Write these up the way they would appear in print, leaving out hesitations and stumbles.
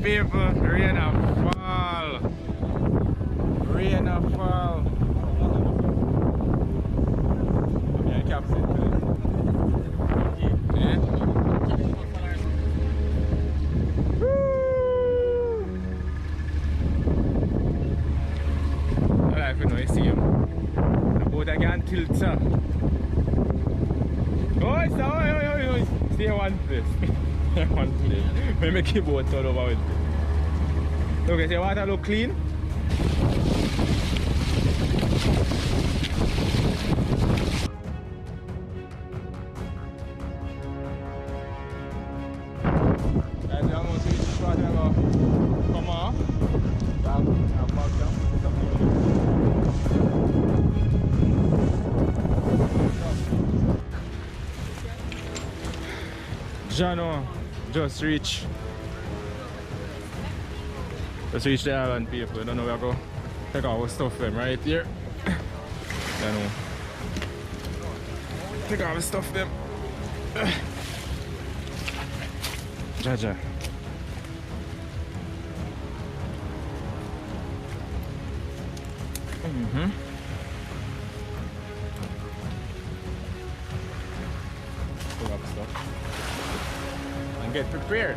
people, rain a fall. Rain a fall. Okay, captain. Yeah. Woo! Alright, you know, you see him. The boat again tilt, sir. Oh, stay one place. One place. We make the boat all over with it. Look, the water look clean. And the almost reach the spot and go come off. I'll back down. Jano just reached the island, people. You don't know where I go. Take our stuff them right here. You know. Take our stuff them. Jaja. Pull up stuff. And get prepared.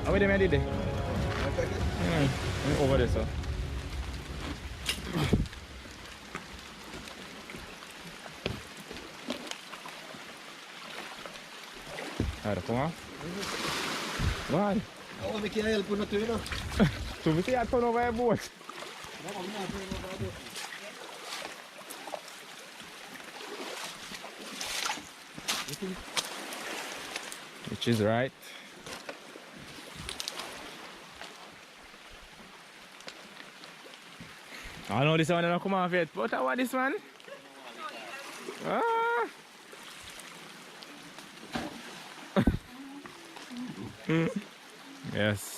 How are they made it? Over there, sir. Här, kom on. Vad? Ja, vi kan hjälpa på naturen. Så vi ser att på någon båt. Which is right. I know this one don't come off yet, but I want this one. Ah. Yes.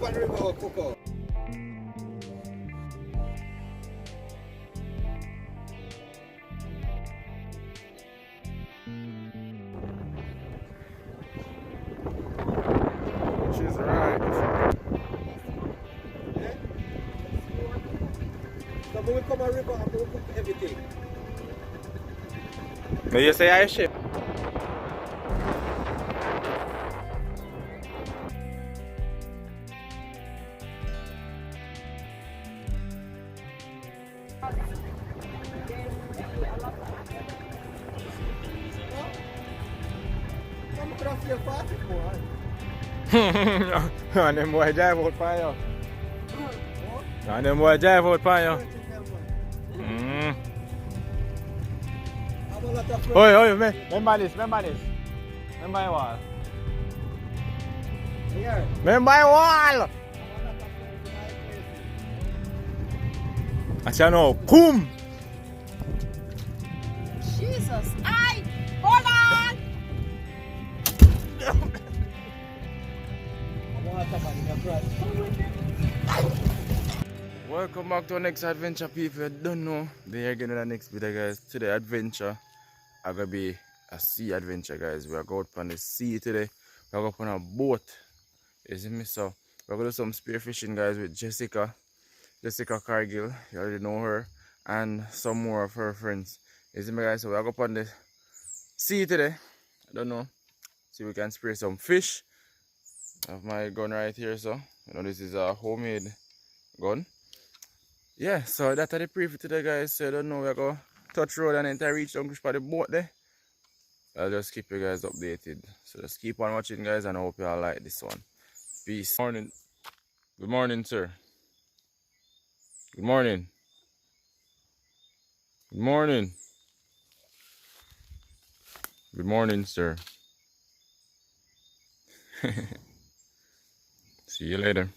on the river or Coco? She's right. Yeah? So when we come on river, I'm going to cook everything. No, you say I ship. Come across your fast boy. And them boy drive out for you. And them boy drive out for you. Oi, remember this. Remember your wall. Here. Remember your wall. I shall know. Come. Jesus! Ay! Hold on! Welcome back to our next adventure, people. You don't know, they are getting the next video, guys. Today adventure are gonna be a sea adventure, guys. We are going on the sea today. We are going on a boat. You see me? So we're gonna do some spearfishing, guys, with Jessica Cargill. You already know her, and some more of her friends. You see me, guys? So we are going on the sea today. I don't know. See if we can spear some fish. I have my gun right here, so you know this is a homemade gun. Yeah, so that's the preview today, guys. So I don't know, we're going to touch road and then reach down for the boat there. I'll just keep you guys updated. So just keep on watching, guys, and I hope you all like this one. Peace. Morning. Good morning, sir. Good morning. Good morning. Good morning, sir. See you later.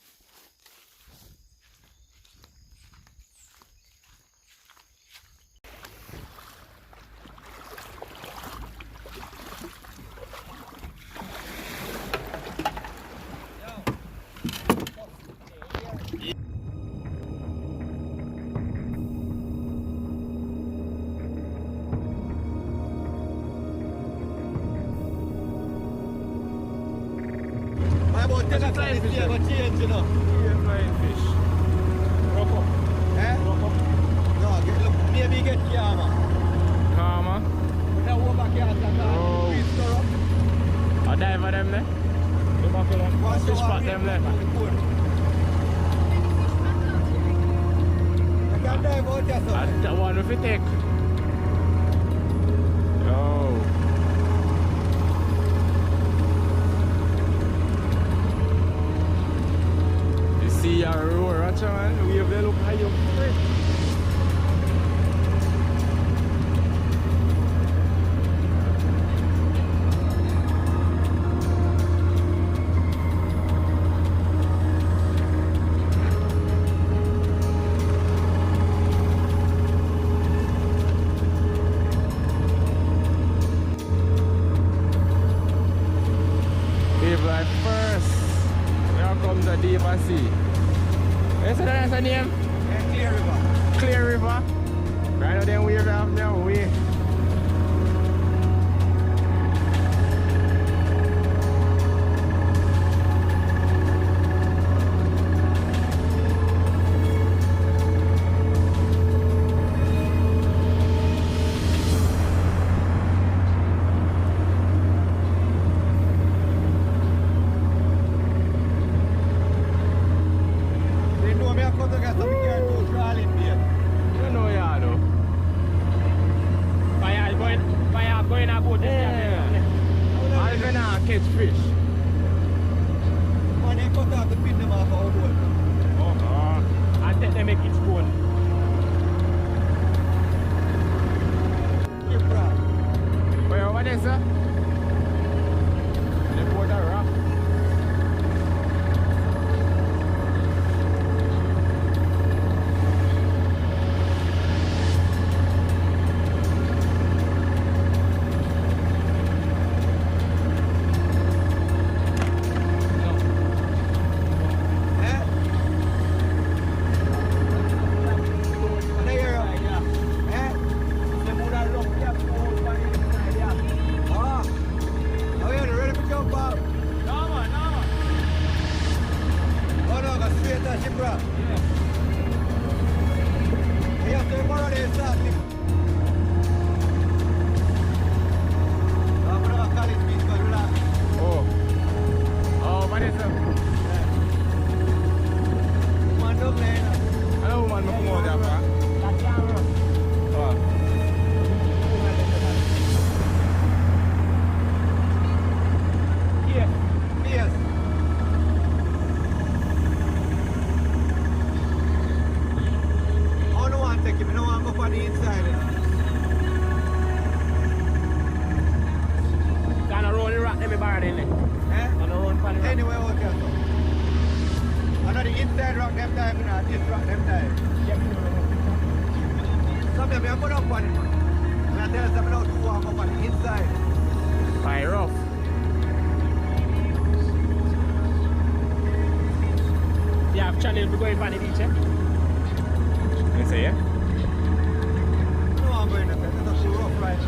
Tell us how this year will change, you know. You're flying fish. Rock up. Eh? Rock up. No, look, maybe get calmer. Calmer. Now overcast and Oh. breeze corrupt. I dive for them there. The back of them. Wash Fish your spot hand them in there. the pool. I can dive out there, so. That's the one if you take. Yo. You see a roar, watch out, man. We have to look high up straight. Like first, here comes the deeper sea. What's the name? Yeah, Clear River. Clear River. Right now, then we have their way. They know me, I come to get some care to crawling bait. You know, yeah, though. Fire going about it. I'm gonna catch fish. When they cut off the pin them off our boat. Oh, and then they make it spoon. Keep right. Wait, over there, sir? They pour the rock. play softly. I'm gonna call it speed, but relax. Oh. Oh, what is it? Man, don't play now. Hello, man. Come on, Japa. Oh. Yes. Yes. I don't want to take him. I don't want to go for the inside. Gonna roll the rock, let me borrow it. Eh? Gonna roll for the rock. Anyway, out there, so. I know the inside rock them time, you know, this rock them time. Some of them, I put up on it, man. And I tell you something, I don't want to go for the inside. Fire off. You have channel for going for the beach, eh? You say, yeah? No, I'm going to say, that's too rough right now.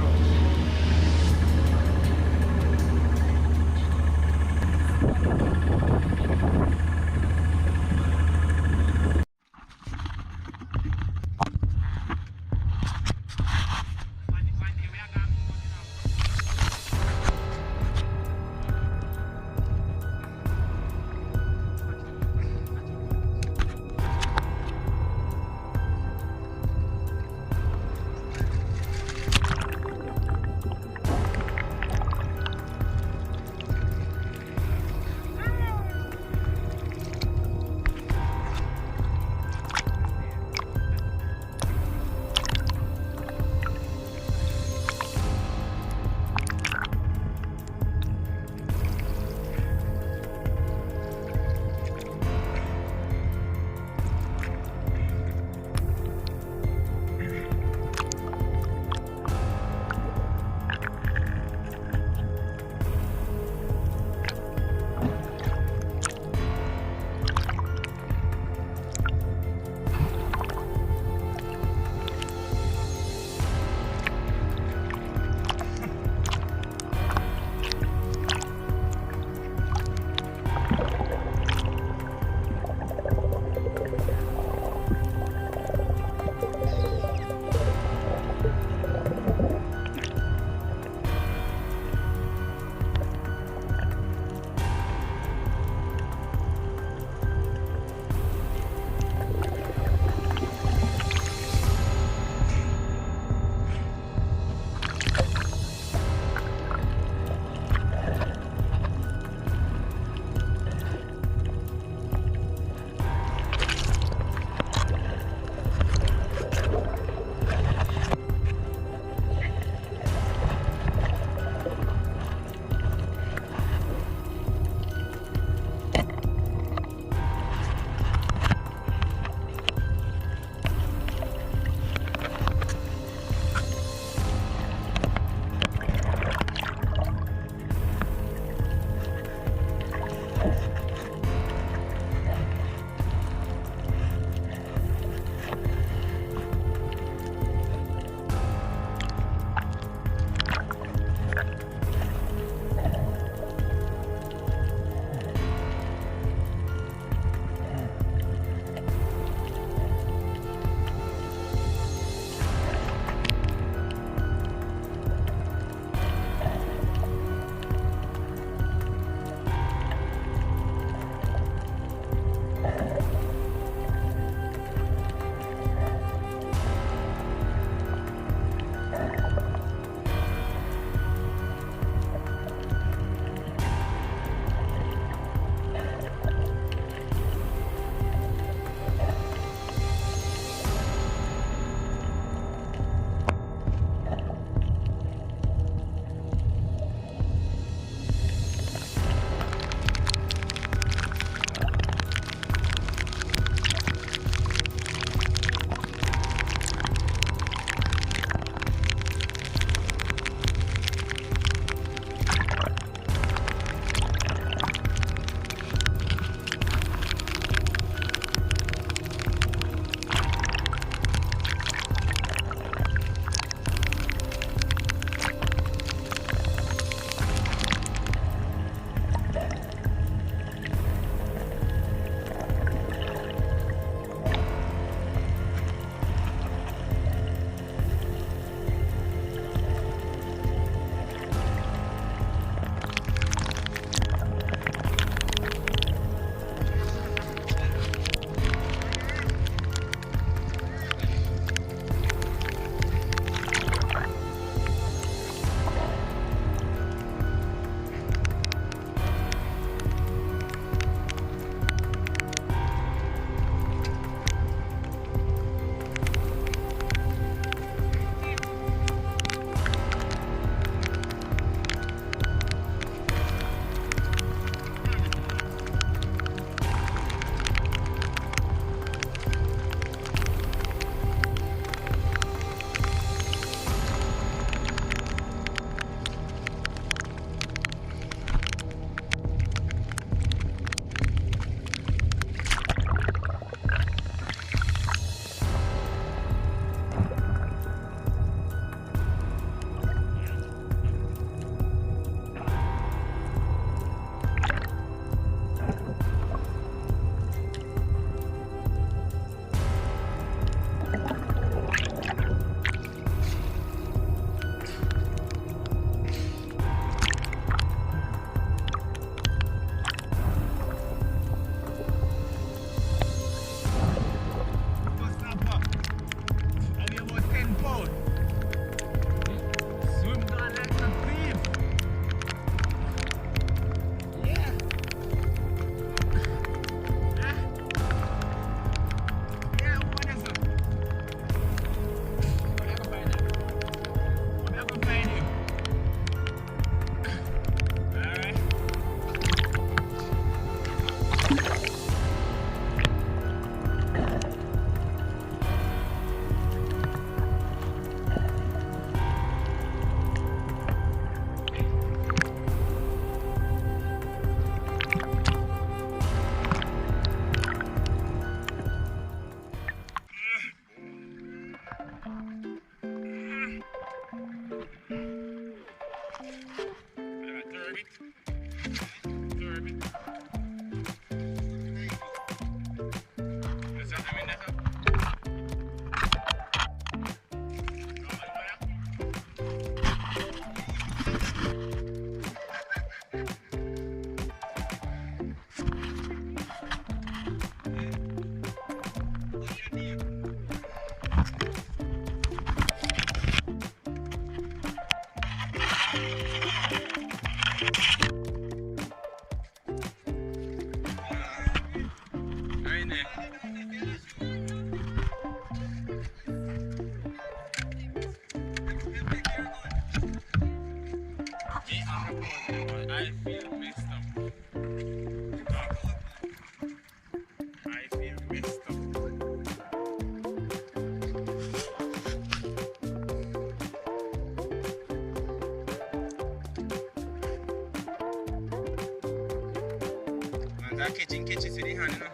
That catches with the hand, you know.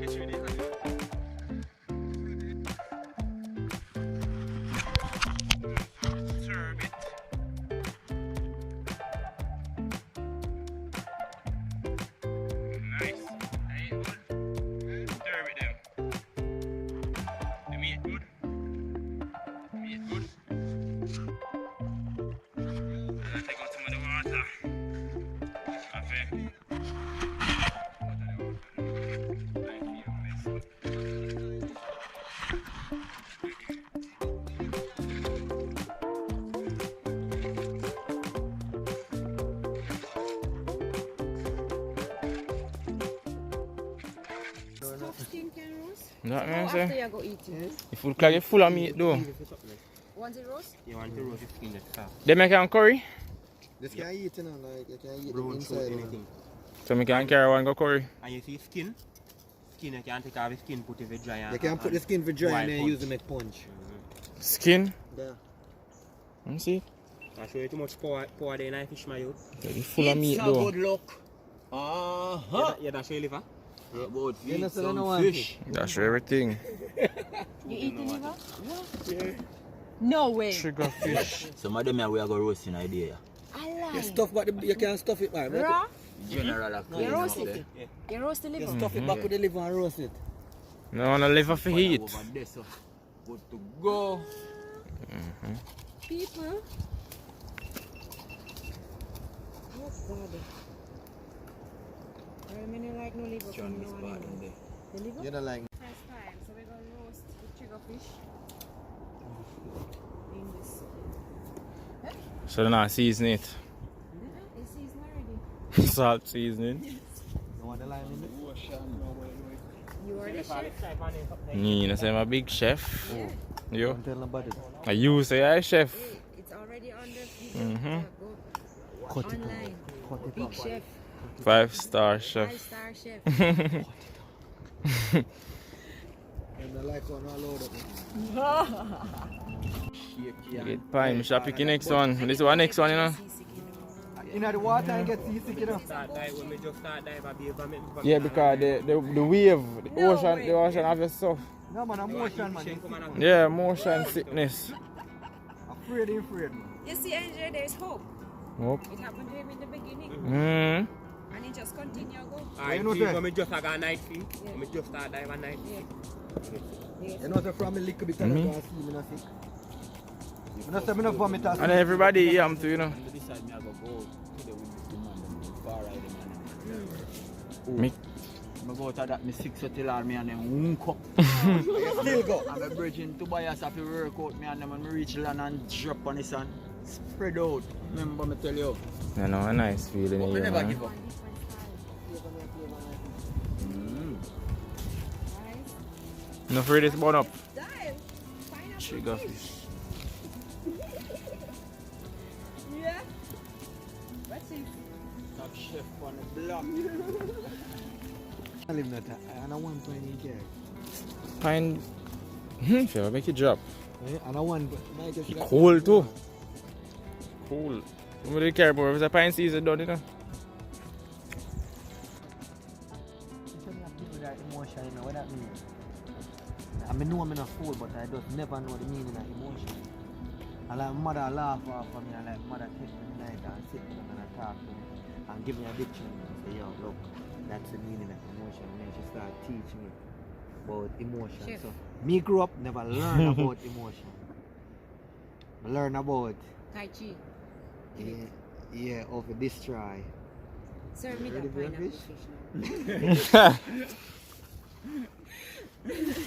Catch with the hand. Serve it. Nice. Ain't good. Serve it them. The meat good. Meat good. I'll take out some of the water. Coffee. That Oh, means after you go eat it. the food clock is full of meat though. Want it roast? You want to roast it skin that They make it on curry, This can eat, you know, like you can eat brown the through inside. anything. so me can carry one go curry. And you see skin you can take off the skin, put it dry and You can put the skin for dry and then wild use it make punch. Skin. Yeah. Let me see. I show you too much power there in a fish, my youth. It's full of meat though. look. Yeah, that's your liver. About you know, so no fish. That's everything. You eat the liver? Yeah. No way. Trigger fish. Some of them here we are going to roast in idea. I lie. You stuff but you can stuff it back. Raw? General You roast it. You roast the You liver. stuff it back with the liver and roast it. No, no liver for heat. Over there, so good to go. People. Oh God. I mean, like no liver from no one. The liver? You know, like First time, so we're gonna roast the trigger fish in this. So then I season it. It's seasoned already. Salt seasoning. you want the lime in it? You are the chef. You know, say I'm a big chef. Yeah. Yo. Don't tell nobody. I you say I chef. Hey, it's already on the video. Go Cut it online. Cut it Big up. chef. 5-star chef. 5-star chef. And I like on all over. You get pine, shall pick the next one. This is our next one, you know. In the water and get seasick, you know. Start dive when we just start dive, I'll be able to Yeah, because the wave, the ocean have a stuff. No man, I'm motion man. Yeah, motion sickness. Afraid, man. You see, Enjay, there's hope. Nope. It happened to him in the beginning. Mm. And he just continue go. Alright, You know see, that? when we just like a night fee, when we just start dive a night fee. Yeah. You know, so from a little bit of the gas, you know, sick. You know, so I don't vomit as And everybody yam too, you know. And this side me I go to the window to man them far right them Me. I go to that me 6 till all me and them wunk up. still go. I'm a bridging to buy us happy work out me and them and me reach land and drop on the sun. Spread out. Remember me tell you. You know, a nice feeling But we here, never man. give up. No afraid it's burn up. Dive. Pineapple Trigger fish. fish. Yeah. What's it? Top chef on the block. I live that and I want to enjoy. Pine. If you ever make it drop. And I want Cool too. Cool. You really care about if it's a pine season done, you know. Emotion, you know what that means? I mean, know I'm in a fool, but I just never know the meaning of emotion. And like mother laugh off of me, and like mother take me night and sit with me and talk to me and give me a dictionary and say, yo, look, that's the meaning of emotion. And then she start teaching me about emotion. Chef. So me grew up never learn about emotion. I learn about Tai Chi. yeah, of a destroy. Serve me Ready that for the pineapple fish? fish now.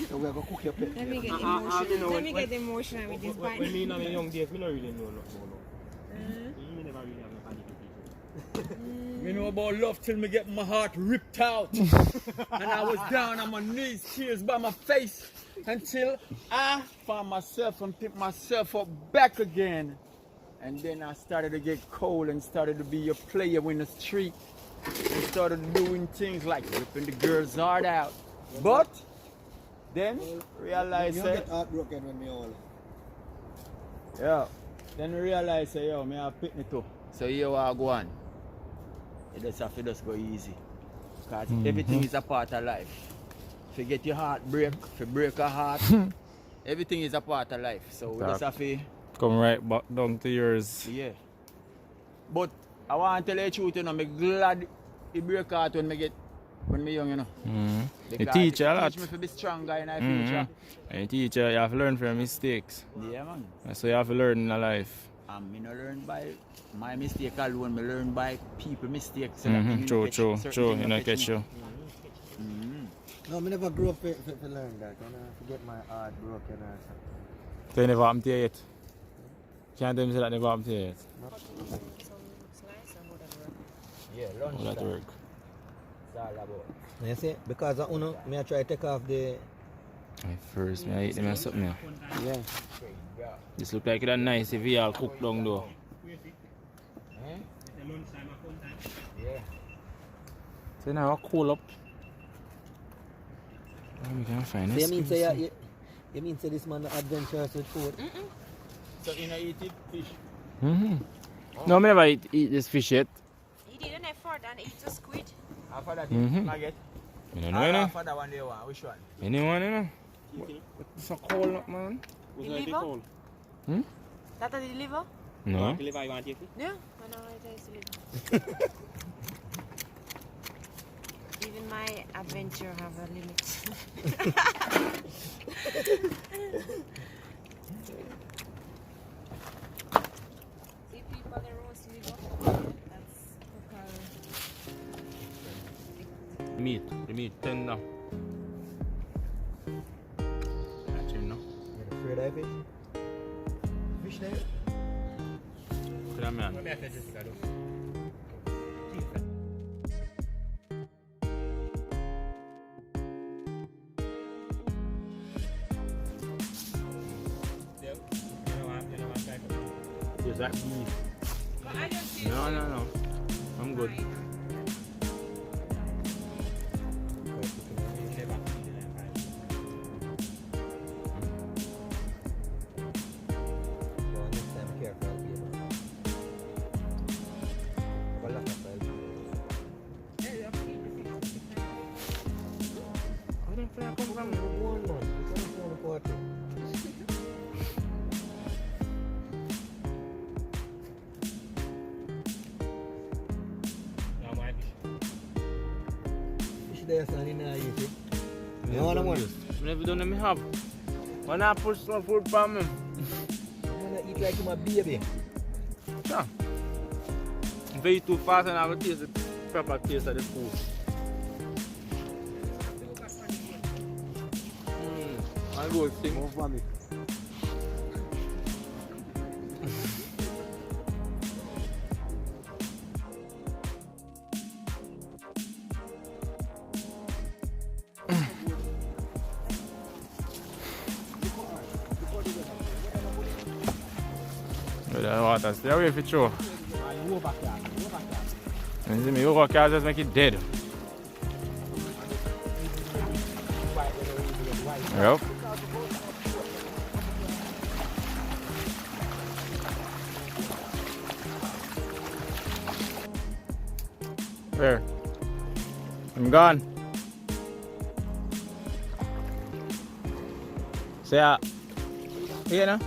So we are going to cook your pet. Let me get you emotional. know Let me when- get emotional with this When me pineapple. in my young days, me don't really know nothing about love. Me never really have no panic with people. Me know about love till me get my heart ripped out. And I was down on my knees, tears by my face, until I found myself and picked myself up back again. And then I started to get cold and started to be a player in the street. And started doing things like ripping the girl's heart out. But then realized You that, get heartbroken when we all. yeah. Then realized say, yo, me have pick me too. So here I go on. You just have to just go easy. Because everything is a part of life. If you get your heart break, if you break a heart, everything is a part of life. So we just have to... Come right back down to yours. Yeah. But I want to tell you the truth, you know, I'm glad you break heart when me young, you know. You teach a lot. Teach me to be stronger in the future. And you teach you have to learn from your mistakes. Yeah, man. So you have to learn in life. And I learn by my mistake alone, I learn by people's mistakes. So True, you know, catch you. No, I never grew up to learn that. I forget my heart broken or something. So you never happened to you yet? Can't tell me that never happened to you yet? Yeah, All that lunchtime. work. It's all about. You see, because of Uno, I try to take off the... First, I eat them and something. Yeah. This look like it's nice if you all cook down though. Yeah. So now I'll cool up. We can find So you mean say this man adventurous with food? So you know eat it fish? No, I never eat this fish yet. He didn't afford and eat the squid. After that, maggot. You don't know, you know? After that one they want. Which one? Anyone, you know? It's so cold up, man. The liver? That is the liver? No. The liver you want to take? No, I know it is the liver. Even my adventure have a limit. See people they roast liver. That's The meat tender. Actually, no. You're afraid of fish? Fish there? Look at that man. Is that beef? No. I'm good. There, son, you know, you see. You want one? Never done me have. When I put some food from me. I'm gonna eat like my baby. Yeah. If you eat too fast and I will taste the proper taste of the food. I go sing. More for me. The water stay away for sure. You see me, you can't just make it dead. Yep. Where? I'm gone. So yeah. Here now.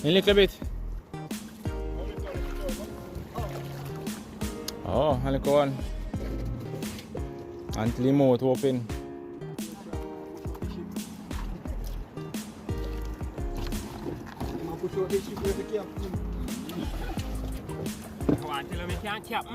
A little bit. Oh, a little one. Until the mouth open. I want to tell them you can't cap.